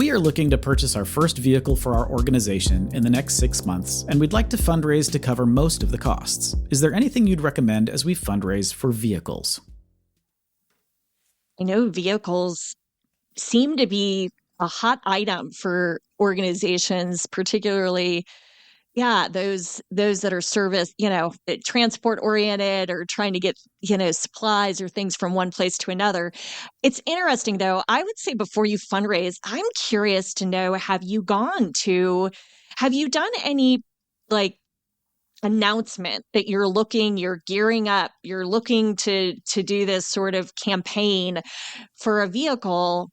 We are looking to purchase our first vehicle for our organization in the next 6 months, and we'd like to fundraise to cover most of the costs. Is there anything you'd recommend as we fundraise for vehicles? I know vehicles seem to be a hot item for organizations, particularly, those that are service, transport oriented or trying to get, supplies or things from one place to another. It's interesting though. I would say before you fundraise, I'm curious to know, have you done any like announcement that you're gearing up, you're looking to do this sort of campaign for a vehicle,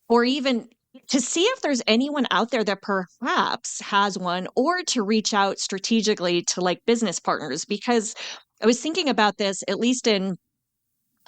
or even to see if there's anyone out there that perhaps has one, or to reach out strategically to like business partners? Because I was thinking about this, at least in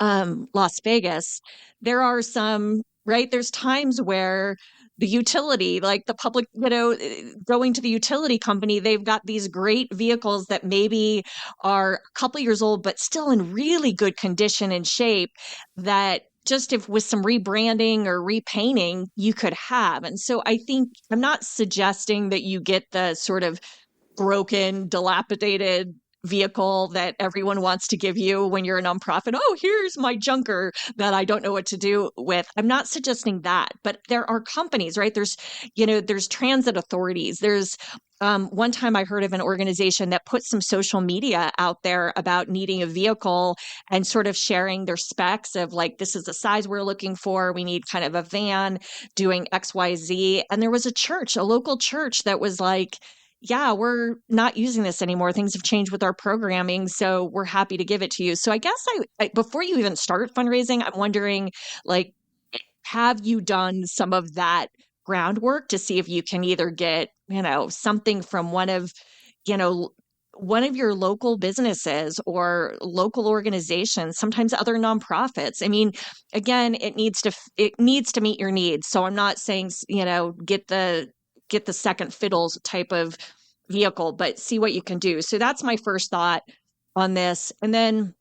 Las Vegas, there are some, right? There's times where the utility, like the public, going to the utility company, they've got these great vehicles that maybe are a couple years old, but still in really good condition and shape, that just if with some rebranding or repainting, you could have. And so I think I'm not suggesting that you get the sort of broken, dilapidated vehicle that everyone wants to give you when you're a nonprofit. Oh, here's my junker that I don't know what to do with. I'm not suggesting that, but there are companies, right? There's transit authorities. There's one time I heard of an organization that put some social media out there about needing a vehicle and sort of sharing their specs of like, this is the size we're looking for. We need kind of a van doing XYZ. And there was a local church that was like, yeah, we're not using this anymore. Things have changed with our programming, so we're happy to give it to you. So I guess before you even start fundraising, I'm wondering, like, have you done some of that groundwork to see if you can either get, something from one of your local businesses or local organizations, sometimes other nonprofits. I mean, again, it needs to meet your needs. So I'm not saying, get the second fiddles type of vehicle, but see what you can do. So that's my first thought on this. And then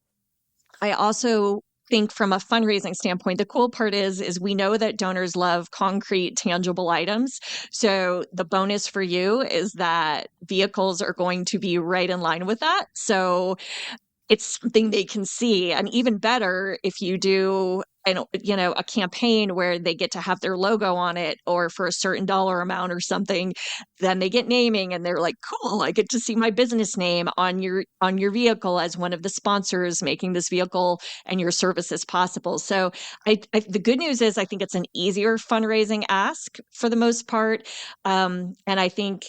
I also think from a fundraising standpoint, the cool part is we know that donors love concrete, tangible items. So the bonus for you is that vehicles are going to be right in line with that. So it's something they can see. And even better, if you do a campaign where they get to have their logo on it, or for a certain dollar amount or something, then they get naming and they're like, cool, I get to see my business name on your vehicle as one of the sponsors making this vehicle and your services possible. So the good news is I think it's an easier fundraising ask for the most part. And I think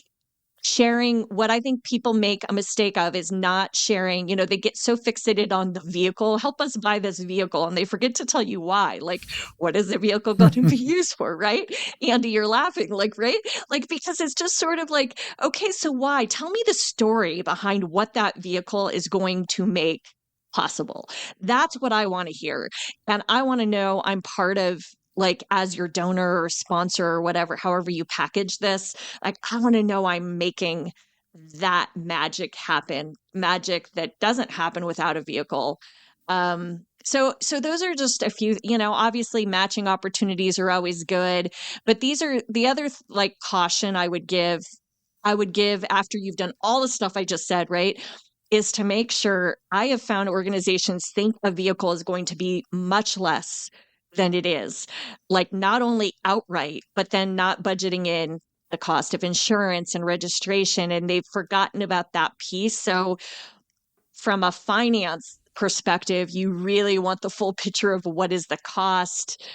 sharing, what I think people make a mistake of is not sharing, they get so fixated on the vehicle, help us buy this vehicle, and they forget to tell you why. Like, what is the vehicle going to be used for, right? Andy, you're laughing, like, right? Like, because it's just sort of like, okay, so why? Tell me the story behind what that vehicle is going to make possible. That's what I want to hear. And I want to know I'm part of, like, as your donor or sponsor or whatever, however you package this, like, I want to know I'm making that magic happen, magic that doesn't happen without a vehicle. So those are just a few, obviously matching opportunities are always good, but these are the other like caution I would give after you've done all the stuff I just said, right? Is to make sure, I have found organizations think a vehicle is going to be much less than it is, like not only outright, but then not budgeting in the cost of insurance and registration, and they've forgotten about that piece. So from a finance perspective, you really want the full picture of what is the cost,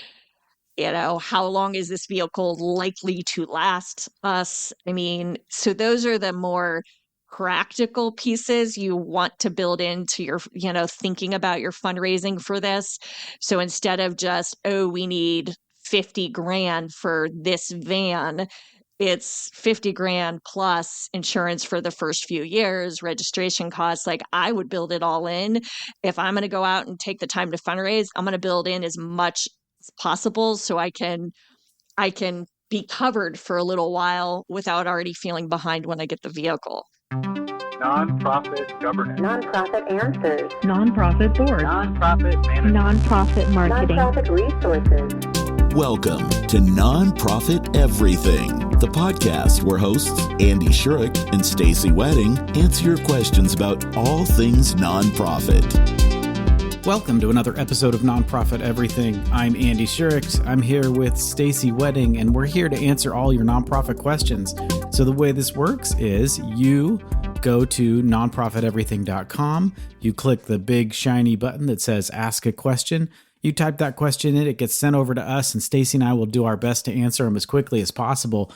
how long is this vehicle likely to last us? I mean, so those are the more practical pieces you want to build into your, thinking about your fundraising for this. So instead of just, oh, we need 50 grand for this van, it's 50 grand plus insurance for the first few years, registration costs. Like, I would build it all in. If I'm going to go out and take the time to fundraise, I'm going to build in as much as possible so I can be covered for a little while without already feeling behind when I get the vehicle. Nonprofit governance. Nonprofit answers. Nonprofit board. Nonprofit management. Nonprofit marketing. Nonprofit resources. Welcome to Nonprofit Everything, the podcast where hosts Andy Shurick and Stacey Wedding answer your questions about all things nonprofit. Welcome to another episode of Nonprofit Everything. I'm Andy Shurick. I'm here with Stacey Wedding, and we're here to answer all your nonprofit questions. So the way this works is you go to nonprofiteverything.com, you click the big shiny button that says Ask a Question. You type that question in, it gets sent over to us, and Stacey and I will do our best to answer them as quickly as possible.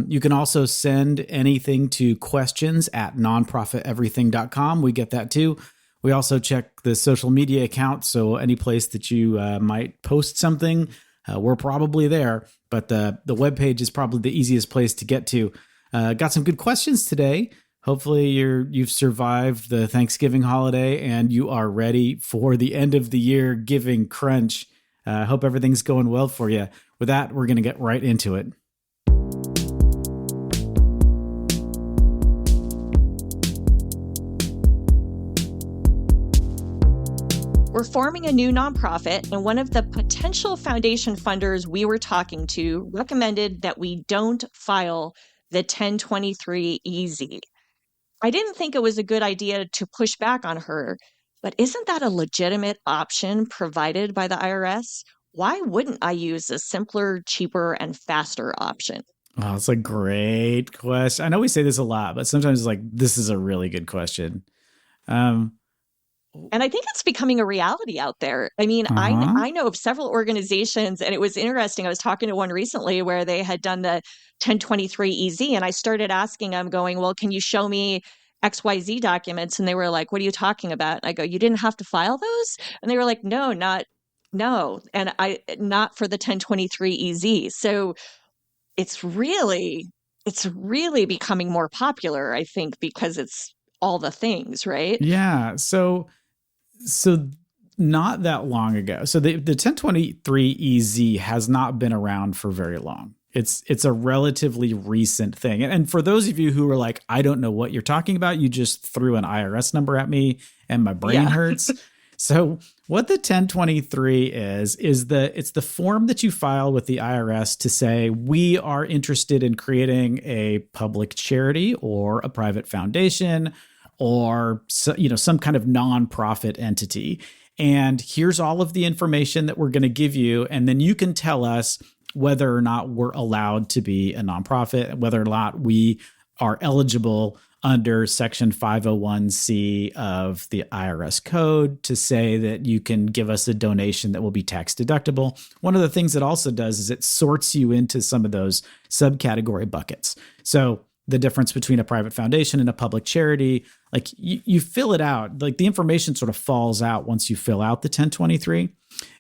You can also send anything to questions@nonprofiteverything.com. We get that too. We also check the social media account, so any place that you might post something, we're probably there. But the webpage is probably the easiest place to get to. Got some good questions today. Hopefully you've survived the Thanksgiving holiday and you are ready for the end of the year giving crunch. Hope everything's going well for you. With that, we're going to get right into it. We're forming a new nonprofit, and one of the potential foundation funders we were talking to recommended that we don't file the 1023-EZ. I didn't think it was a good idea to push back on her, but isn't that a legitimate option provided by the IRS? Why wouldn't I use a simpler, cheaper, and faster option? Oh, it's a great question. I know we say this a lot, but sometimes it's like, this is a really good question. And I think it's becoming a reality out there. I mean, I know of several organizations, and it was interesting. I was talking to one recently where they had done the 1023-EZ, and I started asking them, going, well, can you show me XYZ documents? And they were like, what are you talking about? And I go, you didn't have to file those? And they were like, no. And not for the 1023-EZ. So it's really becoming more popular, I think, because it's all the things, right? Yeah. So not that long ago. So the 1023-EZ has not been around for very long. It's a relatively recent thing. And for those of you who are like, I don't know what you're talking about, you just threw an IRS number at me and my brain hurts. So what the 1023 is it's the form that you file with the IRS to say, we are interested in creating a public charity or a private foundation or some kind of nonprofit entity. And here's all of the information that we're going to give you. And then you can tell us whether or not we're allowed to be a nonprofit, whether or not we are eligible under Section 501c of the IRS code to say that you can give us a donation that will be tax deductible. One of the things it also does is it sorts you into some of those subcategory buckets. So the difference between a private foundation and a public charity, like you fill it out, like the information sort of falls out once you fill out the 1023.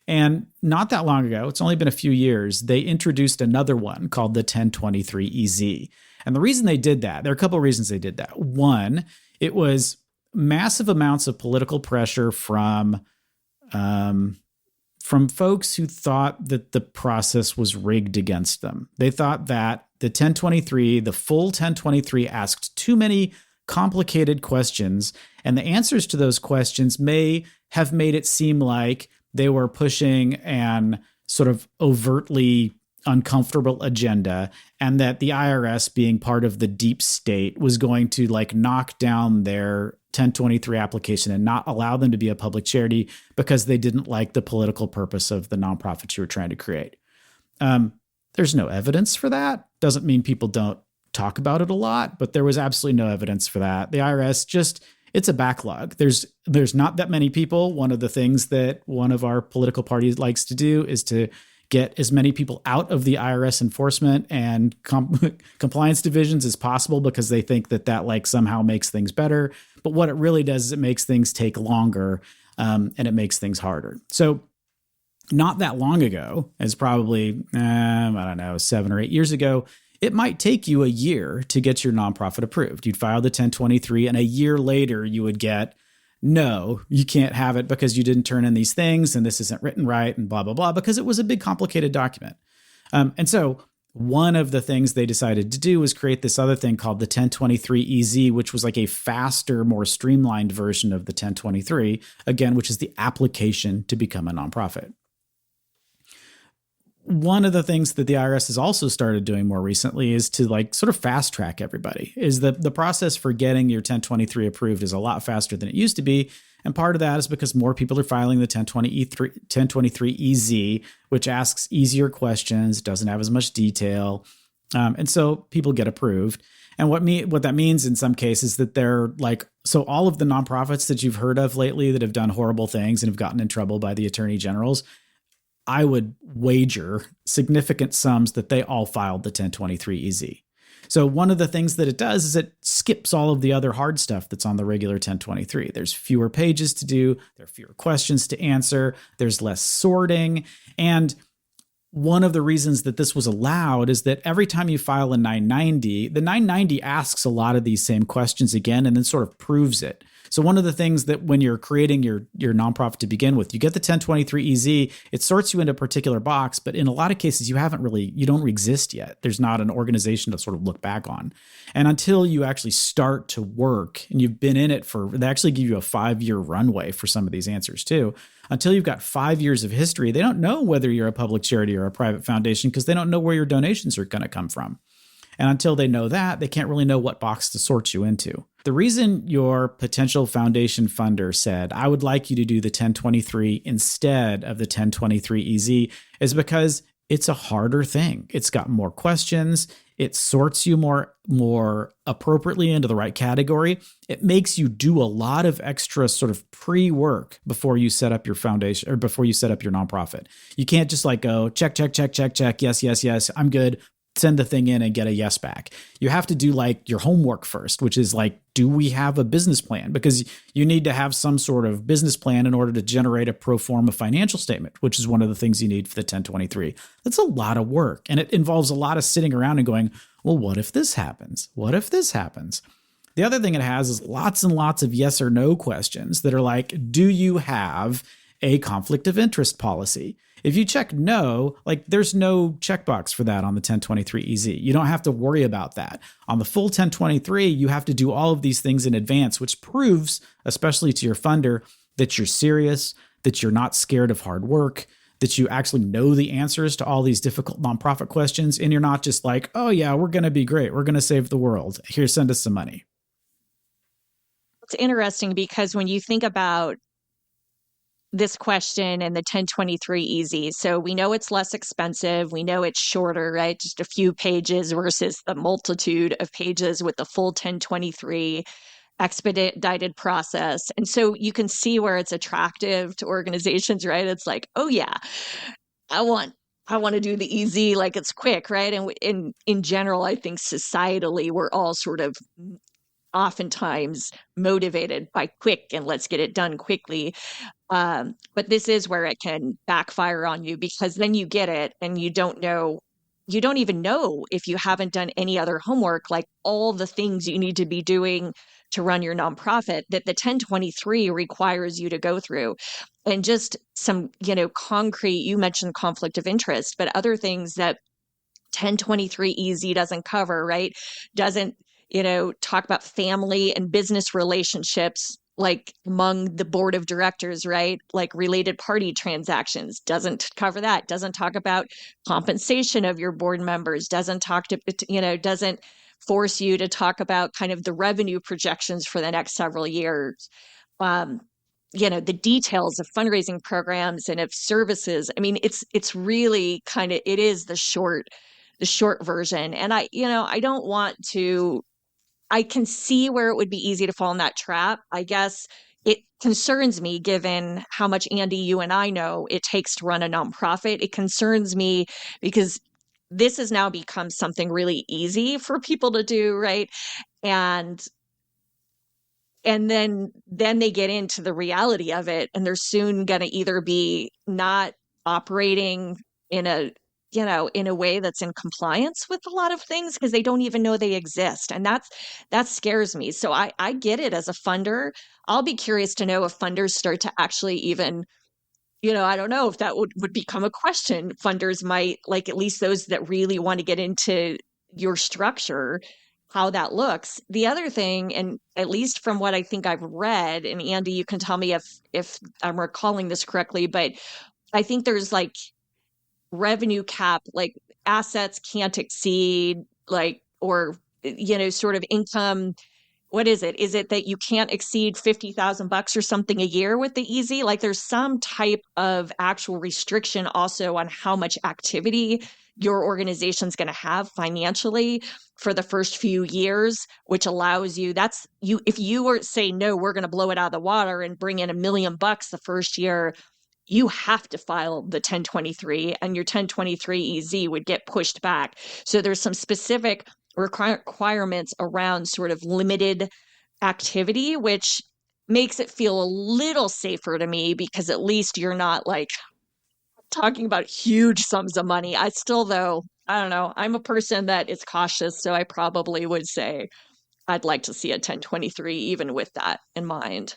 And not that long ago, it's only been a few years, they introduced another one called the 1023-EZ. And the reason they did that, there are a couple of reasons they did that. One, it was massive amounts of political pressure from folks who thought that the process was rigged against them. They thought that the full 1023 asked too many complicated questions, and the answers to those questions may have made it seem like they were pushing an sort of overtly uncomfortable agenda, and that the IRS, being part of the deep state, was going to like knock down their 1023 application and not allow them to be a public charity because they didn't like the political purpose of the nonprofit you were trying to create. There's no evidence for that. Doesn't mean people don't talk about it a lot, but there was absolutely no evidence for that. The IRS it's a backlog. There's not that many people. One of the things that one of our political parties likes to do is to get as many people out of the IRS enforcement and compliance divisions as possible because they think that like somehow makes things better. But what it really does is it makes things take longer and it makes things harder. So not that long ago, as probably, 7 or 8 years ago, it might take you a year to get your nonprofit approved. You'd file the 1023 and a year later you would get, no, you can't have it because you didn't turn in these things and this isn't written right and blah, blah, blah, because it was a big complicated document. And so one of the things they decided to do was create this other thing called the 1023-EZ, which was like a faster, more streamlined version of the 1023, again, which is the application to become a nonprofit. one of the things that the IRS has also started doing more recently is to like sort of fast track everybody. Is the process for getting your 1023 approved is a lot faster than it used to be. And part of that is because more people are filing the 1023 EZ, which asks easier questions, doesn't have as much detail. And so people get approved. And what that means in some cases that they're like, so all of the nonprofits that you've heard of lately that have done horrible things and have gotten in trouble by the attorney generals, I would wager significant sums that they all filed the 1023 EZ. So one of the things that it does is it skips all of the other hard stuff that's on the regular 1023. There's fewer pages to do. There are fewer questions to answer. There's less sorting. And one of the reasons that this was allowed is that every time you file a 990, the 990 asks a lot of these same questions again and then sort of proves it. So one of the things that when you're creating your nonprofit to begin with, you get the 1023 EZ, it sorts you into a particular box, but in a lot of cases, you don't exist yet. There's not an organization to sort of look back on. And until you actually start to work and you've been in it they actually give you a 5-year runway for some of these answers too. Until you've got 5 years of history, they don't know whether you're a public charity or a private foundation because they don't know where your donations are going to come from. And until they know that, they can't really know what box to sort you into. The reason your potential foundation funder said, I would like you to do the 1023 instead of the 1023 EZ is because it's a harder thing. It's got more questions. It sorts you more appropriately into the right category. It makes you do a lot of extra sort of pre-work before you set up your foundation or before you set up your nonprofit. You can't just like go check, yes, I'm good. Send the thing in and get a yes back. You have to do like your homework first, which is like, do we have a business plan? Because you need to have some sort of business plan in order to generate a pro forma financial statement, which is one of the things you need for the 1023. That's a lot of work. And it involves a lot of sitting around and going, well, what if this happens? What if this happens? The other thing it has is lots and lots of yes or no questions that are like, do you have a conflict of interest policy? If you check no, like there's no checkbox for that on the 1023 EZ. You don't have to worry about that. On the full 1023, you have to do all of these things in advance, which proves, especially to your funder, that you're serious, that you're not scared of hard work, that you actually know the answers to all these difficult nonprofit questions, and you're not just like, oh yeah, we're going to be great. We're going to save the world. Here, send us some money. It's interesting because when you think about this question and the 1023 EZ. So we know it's less expensive. We know it's shorter, right? Just a few pages versus the multitude of pages with the full 1023 expedited process. And so you can see where it's attractive to organizations, right? It's like, oh yeah, I want to do the EZ, like it's quick, right? And in general, I think societally, we're all sort of oftentimes motivated by quick and let's get it done quickly. But this is where it can backfire on you because then you get it and you don't even know if you haven't done any other homework, like all the things you need to be doing to run your nonprofit that the 1023 requires you to go through. And just some, concrete, you mentioned conflict of interest, but other things that 1023 EZ doesn't cover, right? Doesn't, talk about family and business relationships like among the board of directors, right? Like related party transactions, doesn't cover that, doesn't talk about compensation of your board members, doesn't doesn't force you to talk about kind of the revenue projections for the next several years. The details of fundraising programs and of services. I mean, it's really kind of, it is the short version. And I don't want to, I can see where it would be easy to fall in that trap. I guess it concerns me given how much, Andy, you and I know it takes to run a nonprofit. It concerns me because this has now become something really easy for people to do, right? And then they get into the reality of it and they're soon going to either be not operating in a way that's in compliance with a lot of things because they don't even know they exist. And that scares me. So I get it as a funder. I'll be curious to know if funders start to actually even, I don't know if that would become a question. Funders might, like at least those that really want to get into your structure, how that looks. The other thing, and at least from what I think I've read, and Andy, you can tell me if I'm recalling this correctly, but I think there's like revenue cap, like assets can't exceed, like, or, sort of income. What is it? Is it that you can't exceed $50,000 or something a year with the easy? Like there's some type of actual restriction also on how much activity your organization's going to have financially for the first few years, which allows you, if you were say, no, we're going to blow it out of the water and bring in $1 million the first year, you have to file the 1023 and your 1023 EZ would get pushed back. So there's some specific requirements around sort of limited activity, which makes it feel a little safer to me because at least you're not like talking about huge sums of money. I still, though, I don't know, I'm a person that is cautious. So I probably would say I'd like to see a 1023 even with that in mind.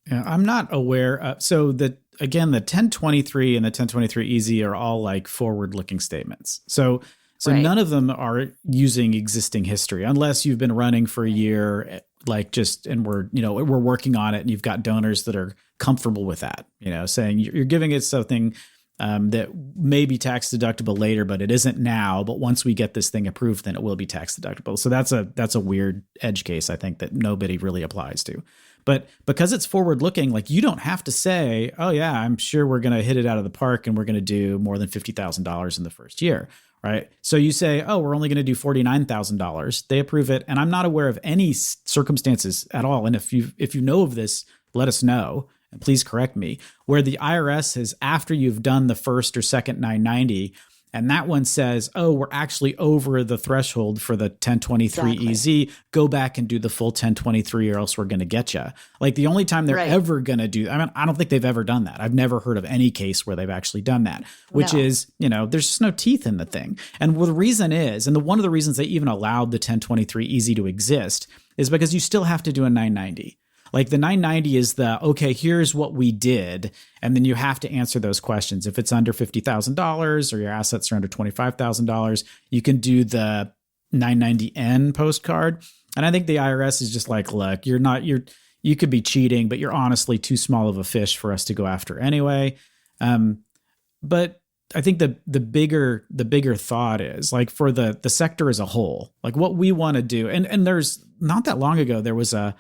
Yeah, I'm not aware. So the 1023 and the 1023 EZ are all like forward-looking statements. So Right. None of them are using existing history unless you've been running for a year, and we're working on it and you've got donors that are comfortable with that, saying you're giving it something that may be tax deductible later, but it isn't now. But once we get this thing approved, then it will be tax deductible. So that's a weird edge case, I think, that nobody really applies to. But because it's forward looking, like you don't have to say, oh yeah, I'm sure we're going to hit it out of the park and we're going to do more than $50,000 in the first year. Right. So you say, oh, we're only going to do $49,000. They approve it. And I'm not aware of any circumstances at all. And if you know of this, let us know. And please correct me, where the IRS has, after you've done the first or second 990, and that one says, oh, we're actually over the threshold for the 1023 Exactly. EZ, go back and do the full 1023 or else we're going to get you. Like the only time they're Right. ever going to do, I don't think they've ever done that. I've never heard of any case where they've actually done that, which No. is, there's just no teeth in the thing. And the reason is, and one of the reasons they even allowed the 1023 EZ to exist is because you still have to do a 990. Like the 990 is okay, here's what we did. And then you have to answer those questions. If it's under $50,000 or your assets are under $25,000, you can do the 990N postcard. And I think the IRS is just like, look, you could be cheating, but you're honestly too small of a fish for us to go after anyway. But I think the bigger thought is like for the sector as a whole, like what we want to do. And there's not that long ago, there was a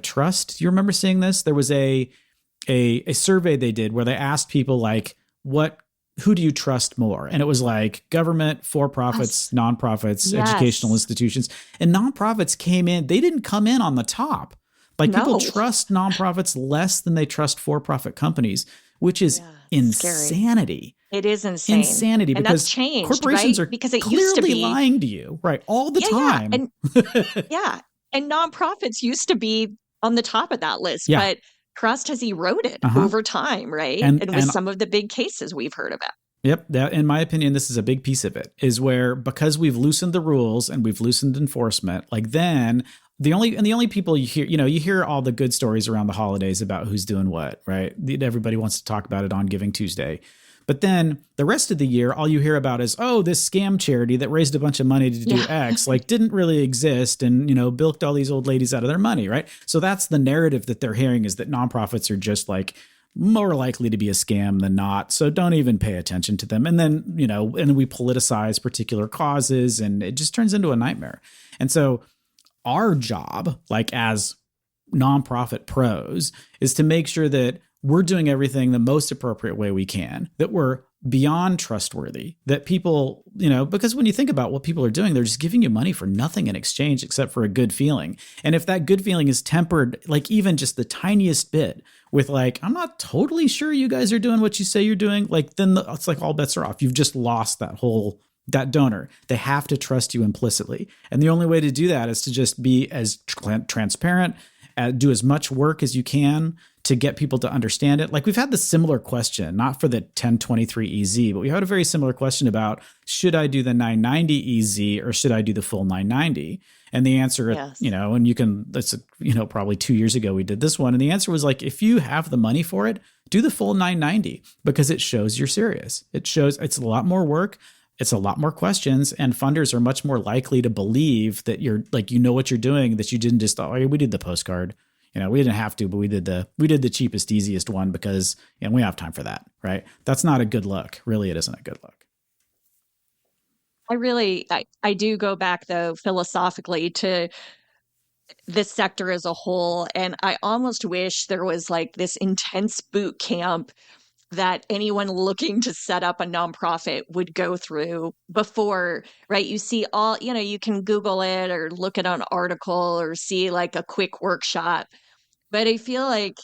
trust. Do you remember seeing this? There was a survey they did where they asked people like, who do you trust more? And it was like government, for-profits, nonprofits, Yes. educational institutions. And nonprofits came in, they didn't come in on the top. Like people No. trust nonprofits less than they trust for-profit companies, which is insanity. It is insane. Insanity, and because that's changed, corporations right? are Because it clearly used to be lying to you, right, all the time. And nonprofits used to be on the top of that list, Yeah. but trust has eroded Uh-huh. over time, right? And with some of the big cases we've heard about. Yep. That, in my opinion, this is a big piece of it, is where because we've loosened the rules and we've loosened enforcement, like then the only people you hear all the good stories around the holidays about who's doing what, right? Everybody wants to talk about it on Giving Tuesday. But then the rest of the year, all you hear about is, oh, this scam charity that raised a bunch of money to do X, like didn't really exist and, bilked all these old ladies out of their money, right? So that's the narrative that they're hearing, is that nonprofits are just like more likely to be a scam than not. So don't even pay attention to them. And then, and we politicize particular causes and it just turns into a nightmare. And so our job, like as nonprofit pros, is to make sure that we're doing everything the most appropriate way we can, that we're beyond trustworthy, that people, because when you think about what people are doing, they're just giving you money for nothing in exchange except for a good feeling. And if that good feeling is tempered, like even just the tiniest bit with like, I'm not totally sure you guys are doing what you say you're doing, like then it's like all bets are off. You've just lost that donor. They have to trust you implicitly. And the only way to do that is to just be as transparent, do as much work as you can to get people to understand it. Like we've had the similar question, not for the 1023 EZ, but we had a very similar question about, should I do the 990 EZ or should I do the full 990? And the answer, probably 2 years ago we did this one. And the answer was like, if you have the money for it, do the full 990 because it shows you're serious. It shows it's a lot more work. It's a lot more questions, and funders are much more likely to believe that you're like, what you're doing, that you didn't just, we did the postcard. We didn't have to, but we did the cheapest, easiest one because we have time for that, right? That's not a good look. Really, it isn't a good look. I do go back though philosophically to this sector as a whole. And I almost wish there was like this intense boot camp that anyone looking to set up a nonprofit would go through before, right? You see all, you can Google it or look at an article or see like a quick workshop. But I feel like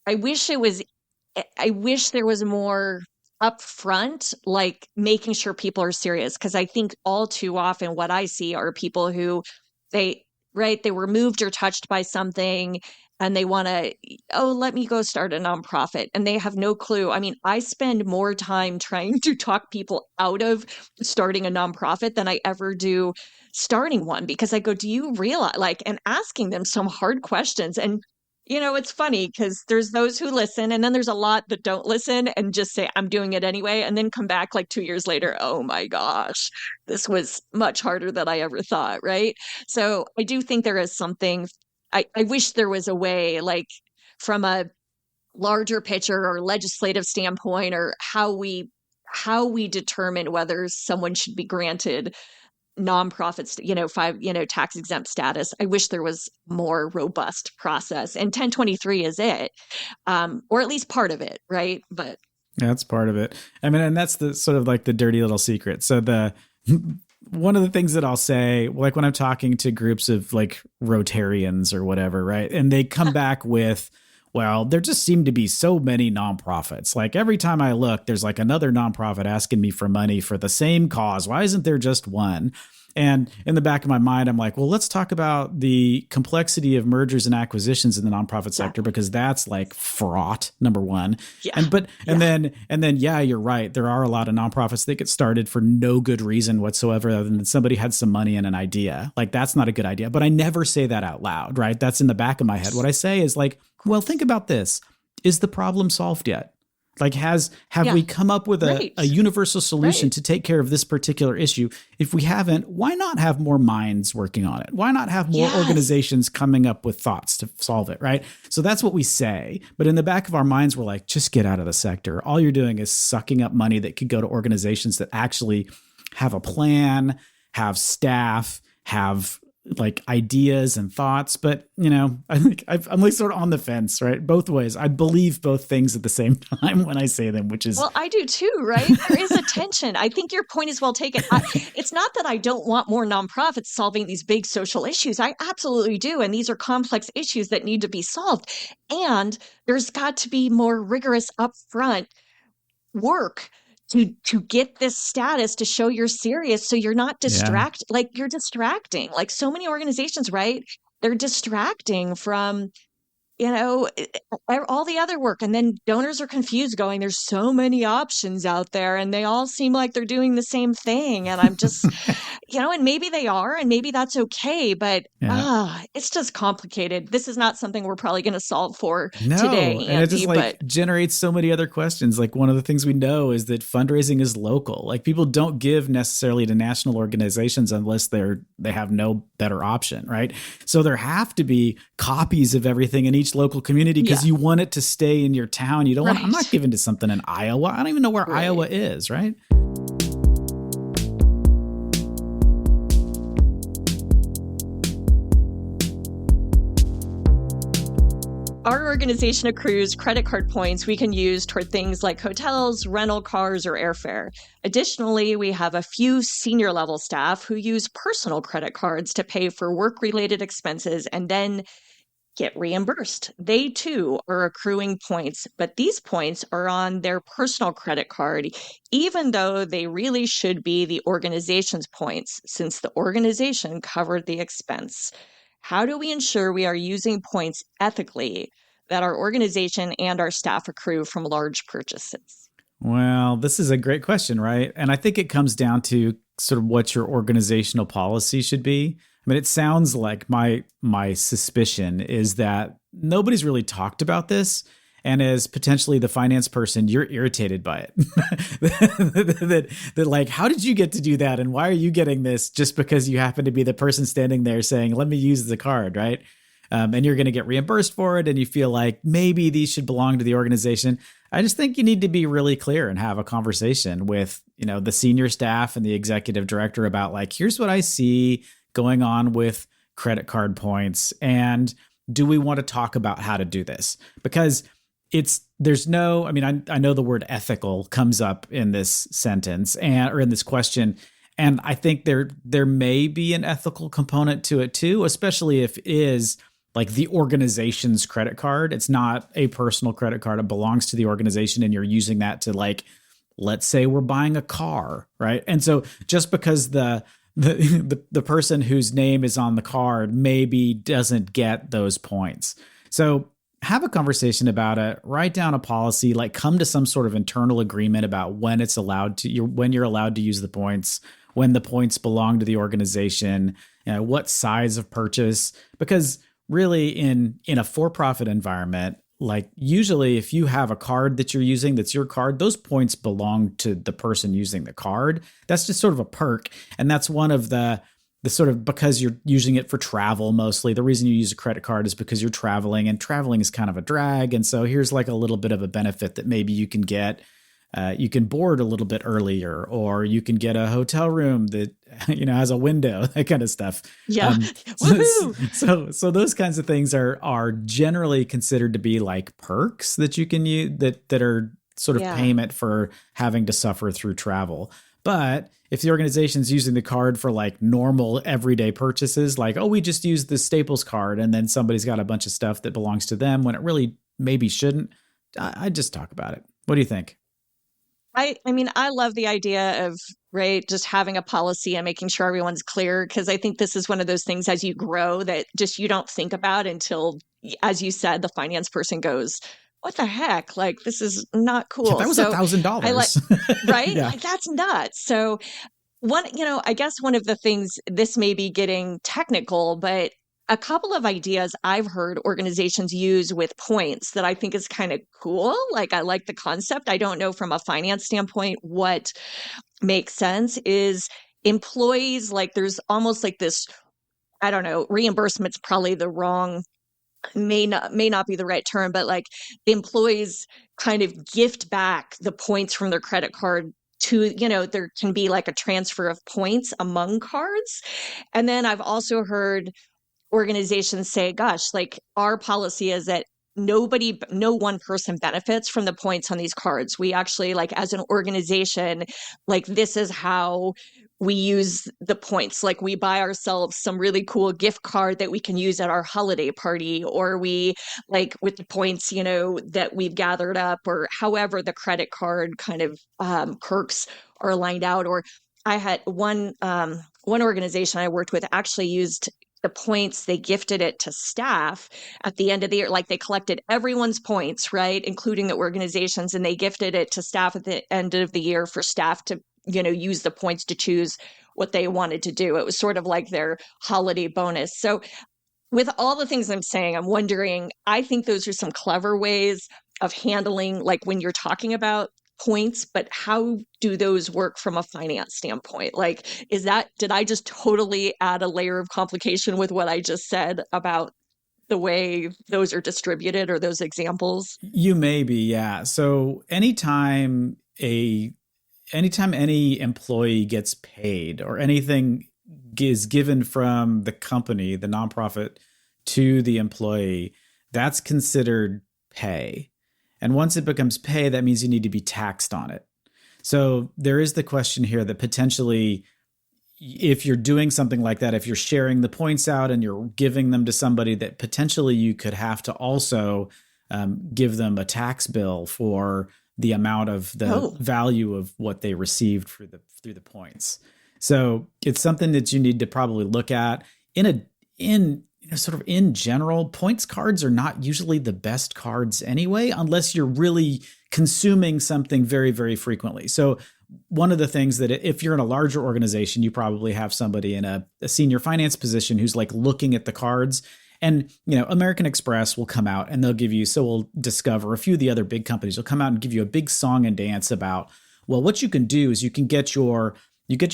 I wish it was, I wish there was more upfront, like making sure people are serious. Cause I think all too often what I see are people who they, right, they were moved or touched by something and they want to, oh, let me go start a nonprofit. And they have no clue. I mean, I spend more time trying to talk people out of starting a nonprofit than I ever do starting one because I go, do you realize, like, and asking them some hard questions. And it's funny because there's those who listen and then there's a lot that don't listen and just say, I'm doing it anyway. And then come back like 2 years later. Oh my gosh, this was much harder than I ever thought. Right. So I do think there is something, I wish there was a way, like from a larger picture or legislative standpoint, or how we determine whether someone should be granted nonprofits, tax exempt status. I wish there was more robust process, and 1023 is it, or at least part of it, right? But yeah, that's part of it. I mean, and that's the sort of like the dirty little secret. So one of the things that I'll say, like when I'm talking to groups of like Rotarians or whatever, right? And they come back with, well, there just seem to be so many nonprofits. Like every time I look, there's like another nonprofit asking me for money for the same cause. Why isn't there just one? And in the back of my mind, I'm like, well, let's talk about the complexity of mergers and acquisitions in the nonprofit sector, because that's like fraught, number one. Yeah. And then, yeah, you're right. There are a lot of nonprofits that get started for no good reason whatsoever, other than somebody had some money and an idea. Like that's not a good idea. But I never say that out loud, right? That's in the back of my head. What I say is like, well, think about this. Is the problem solved yet? Like, have we come up with a universal solution to take care of this particular issue? If we haven't, why not have more minds working on it? Why not have more organizations coming up with thoughts to solve it, right? So that's what we say. But in the back of our minds, we're like, just get out of the sector. All you're doing is sucking up money that could go to organizations that actually have a plan, have staff, have like ideas and thoughts. But, I think I'm like sort of on the fence, right? Both ways. I believe both things at the same time when I say them, which is... Well, I do too, right? There is a tension. I think your point is well taken. It's not that I don't want more nonprofits solving these big social issues. I absolutely do. And these are complex issues that need to be solved. And there's got to be more rigorous upfront work to get this status, to show you're serious, so you're not like you're distracting. Like so many organizations, right? They're distracting from, all the other work. And then donors are confused going, there's so many options out there and they all seem like they're doing the same thing. And I'm just, and maybe they are, and maybe that's okay. But it's just complicated. This is not something we're probably going to solve for today. Andy, and it just generates so many other questions. Like one of the things we know is that fundraising is local. Like people don't give necessarily to national organizations unless they have no better option, right? So there have to be copies of everything in each local community because you want it to stay in your town. You don't want, I'm not giving to something in Iowa. I don't even know where Iowa is, right? Our organization accrues credit card points we can use toward things like hotels, rental cars, or airfare. Additionally, we have a few senior level staff who use personal credit cards to pay for work-related expenses and then get reimbursed. They too are accruing points, but these points are on their personal credit card, even though they really should be the organization's points, since the organization covered the expense. How do we ensure we are using points ethically that our organization and our staff accrue from large purchases? Well, this is a great question, right? And I think it comes down to sort of what your organizational policy should be. I mean, it sounds like my suspicion is that nobody's really talked about this. And as potentially the finance person, you're irritated by it. that like, how did you get to do that? And why are you getting this just because you happen to be the person standing there saying, let me use the card, right? And you're going to get reimbursed for it. And you feel like maybe these should belong to the organization. I just think you need to be really clear and have a conversation with, the senior staff and the executive director about like, here's what I see going on with credit card points. And do we want to talk about how to do this? Because I know the word ethical comes up in this sentence or in this question. And I think there may be an ethical component to it too, especially if it is like the organization's credit card. It's not a personal credit card. It belongs to the organization and you're using that to like, let's say we're buying a car, right? And so just because the person whose name is on the card maybe doesn't get those points. So have a conversation about it, write down a policy, like come to some sort of internal agreement about when when you're allowed to use the points, when the points belong to the organization, what size of purchase, because really in a for-profit environment, like usually if you have a card that you're using, that's your card, those points belong to the person using the card. That's just sort of a perk. And that's one of the sort of, because you're using it for travel mostly. The reason you use a credit card is because you're traveling, and traveling is kind of a drag. And so here's like a little bit of a benefit that maybe you can get. You can board a little bit earlier, or you can get a hotel room that, has a window, that kind of stuff. Yeah. So those kinds of things are generally considered to be like perks that you can use that are sort of payment for having to suffer through travel. But if the organization's using the card for like normal everyday purchases, like, oh, we just use the Staples card, and then somebody's got a bunch of stuff that belongs to them when it really maybe shouldn't, I'd just talk about it. What do you think? I mean, I love the idea of, right, just having a policy and making sure everyone's clear, because I think this is one of those things as you grow that just you don't think about until, as you said, the finance person goes, what the heck? Like, this is not cool. Yeah, that was $1,000. Right? Yeah. Like, that's nuts. So I guess one of the things, this may be getting technical, but a couple of ideas I've heard organizations use with points that I think is kind of cool. Like, I like the concept. I don't know from a finance standpoint what makes sense is employees, like there's almost like this, I don't know, reimbursement's probably the wrong, may not be the right term, but like the employees kind of gift back the points from their credit card to, there can be like a transfer of points among cards. And then I've also heard organizations say, gosh, like our policy is that no one person benefits from the points on these cards. We actually, like, as an organization, like, this is how we use the points. Like, we buy ourselves some really cool gift card that we can use at our holiday party, or we, like, with the points, that we've gathered up, or however the credit card kind of perks are lined out. Or I had one organization I worked with actually used the points, they gifted it to staff at the end of the year. Like, they collected everyone's points, right, including the organizations, and they gifted it to staff at the end of the year for staff to, use the points to choose what they wanted to do. It was sort of like their holiday bonus. So with all the things I'm saying, I'm wondering, I think those are some clever ways of handling, like, when you're talking about points, but how do those work from a finance standpoint? Like, did I just totally add a layer of complication with what I just said about the way those are distributed, or those examples? You may be, yeah. So anytime any employee gets paid, or anything is given from the company, the nonprofit, to the employee, that's considered pay. And once it becomes pay, that means you need to be taxed on it. So there is the question here that potentially, if you're doing something like that, if you're sharing the points out and you're giving them to somebody, that potentially you could have to also give them a tax bill for the amount of the value of what they received through the points. So it's something that you need to probably look at. Sort of in general, points cards are not usually the best cards anyway, unless you're really consuming something very, very frequently. So one of the things that, if you're in a larger organization, you probably have somebody in a senior finance position who's like looking at the cards. And, American Express will come out and they'll give you, so will Discover, a few of the other big companies will come out and give you a big song and dance about, well, what you can do is you get your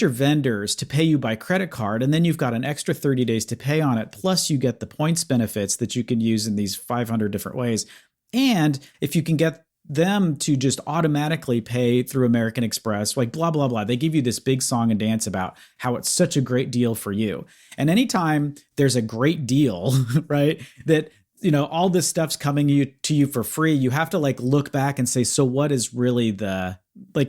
vendors to pay you by credit card, and then you've got an extra 30 days to pay on it. Plus you get the points benefits that you can use in these 500 different ways. And if you can get them to just automatically pay through American Express, like blah, blah, blah. They give you this big song and dance about how it's such a great deal for you. And anytime there's a great deal, right, that, you know, all this stuff's coming to you for free, you have to like look back and say, so what is really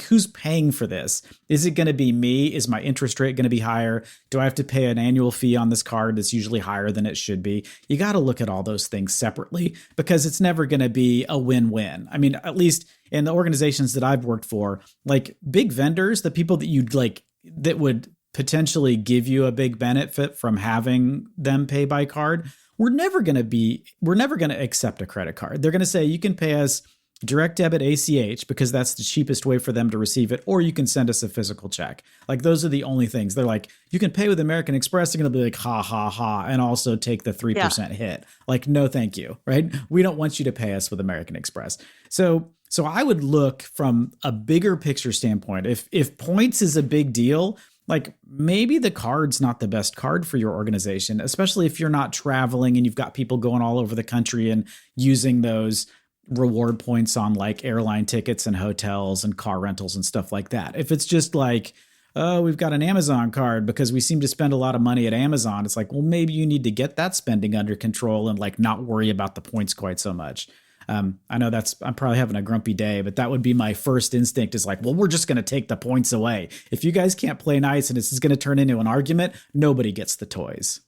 who's paying for this? Is it going to be me? Is my interest rate going to be higher? Do I have to pay an annual fee on this card that's usually higher than it should be? You got to look at all those things separately because it's never going to be a win-win. I mean, at least in the organizations that I've worked for, like big vendors, the people that you'd like that would potentially give you a big benefit from having them pay by card, we're never going to accept a credit card. They're going to say you can pay us direct debit ACH because that's the cheapest way for them to receive it, or you can send us a physical check. Like those are the only things. They're like, you can pay with American Express. They're going to be like, ha, ha, ha, and also take the 3% hit. Like, no, thank you, right? We don't want you to pay us with American Express. So I would look from a bigger picture standpoint. If points is a big deal, like maybe the card's not the best card for your organization, especially if you're not traveling and you've got people going all over the country and using those reward points on like airline tickets and hotels and car rentals and stuff like that. If it's just like, oh, we've got an Amazon card because we seem to spend a lot of money at Amazon, it's like, well, maybe you need to get that spending under control and like not worry about the points quite so much. I know I'm probably having a grumpy day, but that would be my first instinct is like, well, we're just going to take the points away. If you guys can't play nice and this is going to turn into an argument, nobody gets the toys.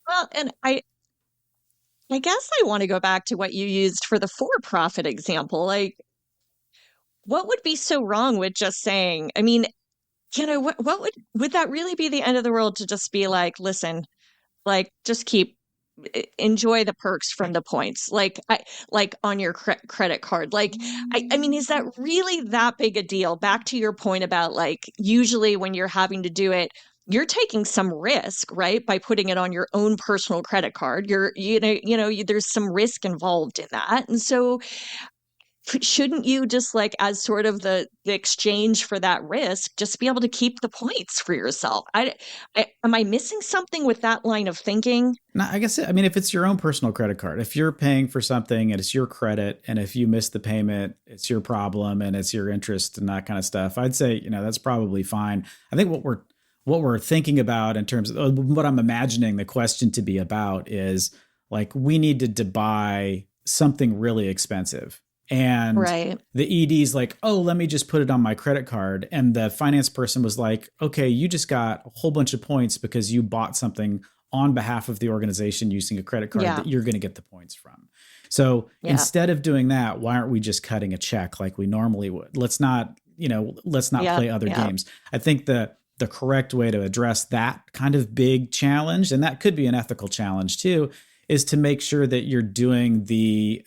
Well, and I guess I want to go back to what you used for the for-profit example. Like, what would be so wrong with just saying, I mean, you know, what would that really be the end of the world to just be like, listen, like, just enjoy the perks from the points, like on your credit card. Like, I mean, is that really that big a deal? Back to your point about like, usually when you're having to do it, you're taking some risk, right? By putting it on your own personal credit card, there's some risk involved in that. And so shouldn't you just like, as sort of the exchange for that risk, just be able to keep the points for yourself? Am I missing something with that line of thinking? No, I guess, I mean, if it's your own personal credit card, if you're paying for something and it's your credit, and if you miss the payment, it's your problem and it's your interest and that kind of stuff, I'd say, you know, that's probably fine. I think what we're thinking about in terms of what I'm imagining the question to be about is like, we needed to buy something really expensive. And right. The ED's like, oh, let me just put it on my credit card. And the finance person was like, okay, you just got a whole bunch of points because you bought something on behalf of the organization using a credit card that you're going to get the points from. So instead of doing that, why aren't we just cutting a check like we normally would? Let's not play other games. I think the correct way to address that kind of big challenge, and that could be an ethical challenge too, is to make sure that you're doing the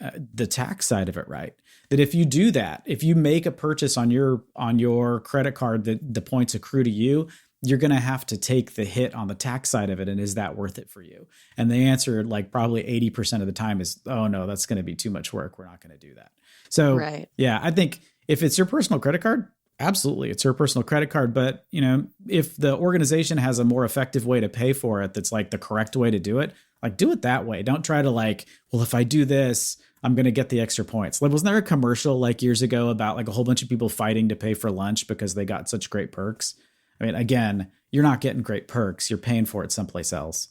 tax side of it right. That if you do that, if you make a purchase on your credit card that the points accrue to you, you're going to have to take the hit on the tax side of it. And is that worth it for you? And the answer, like probably 80% of the time, is, oh no, that's going to be too much work. We're not going to do that. So yeah, I think if it's your personal credit card, absolutely, it's your personal credit card. But you know, if the organization has a more effective way to pay for it, that's like the correct way to do it, like do it that way. Don't try to like, well, if I do this, I'm going to get the extra points. Like, wasn't there a commercial like years ago about like a whole bunch of people fighting to pay for lunch because they got such great perks? I mean, again, you're not getting great perks. You're paying for it someplace else.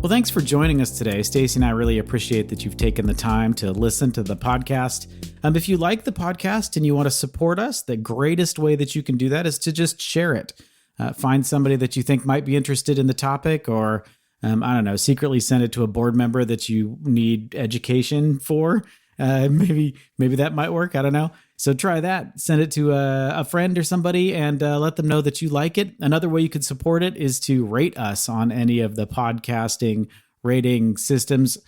Well, thanks for joining us today. Stacey and I really appreciate that you've taken the time to listen to the podcast. If you like the podcast and you want to support us, the greatest way that you can do that is to just share it. Find somebody that you think might be interested in the topic, or I don't know, secretly send it to a board member that you need education for. Maybe that might work. I don't know. So try that. Send it to a friend or somebody and let them know that you like it. Another way you could support it is to rate us on any of the podcasting rating systems.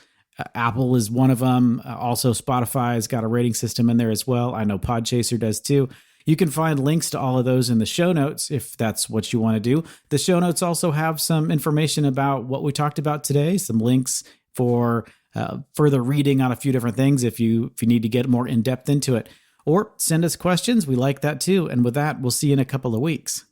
Apple is one of them. Also, Spotify's got a rating system in there as well. I know Podchaser does too. You can find links to all of those in the show notes if that's what you want to do. The show notes also have some information about what we talked about today, some links for further reading on a few different things if you need to get more in-depth into it. Or send us questions. We like that too. And with that, we'll see you in a couple of weeks.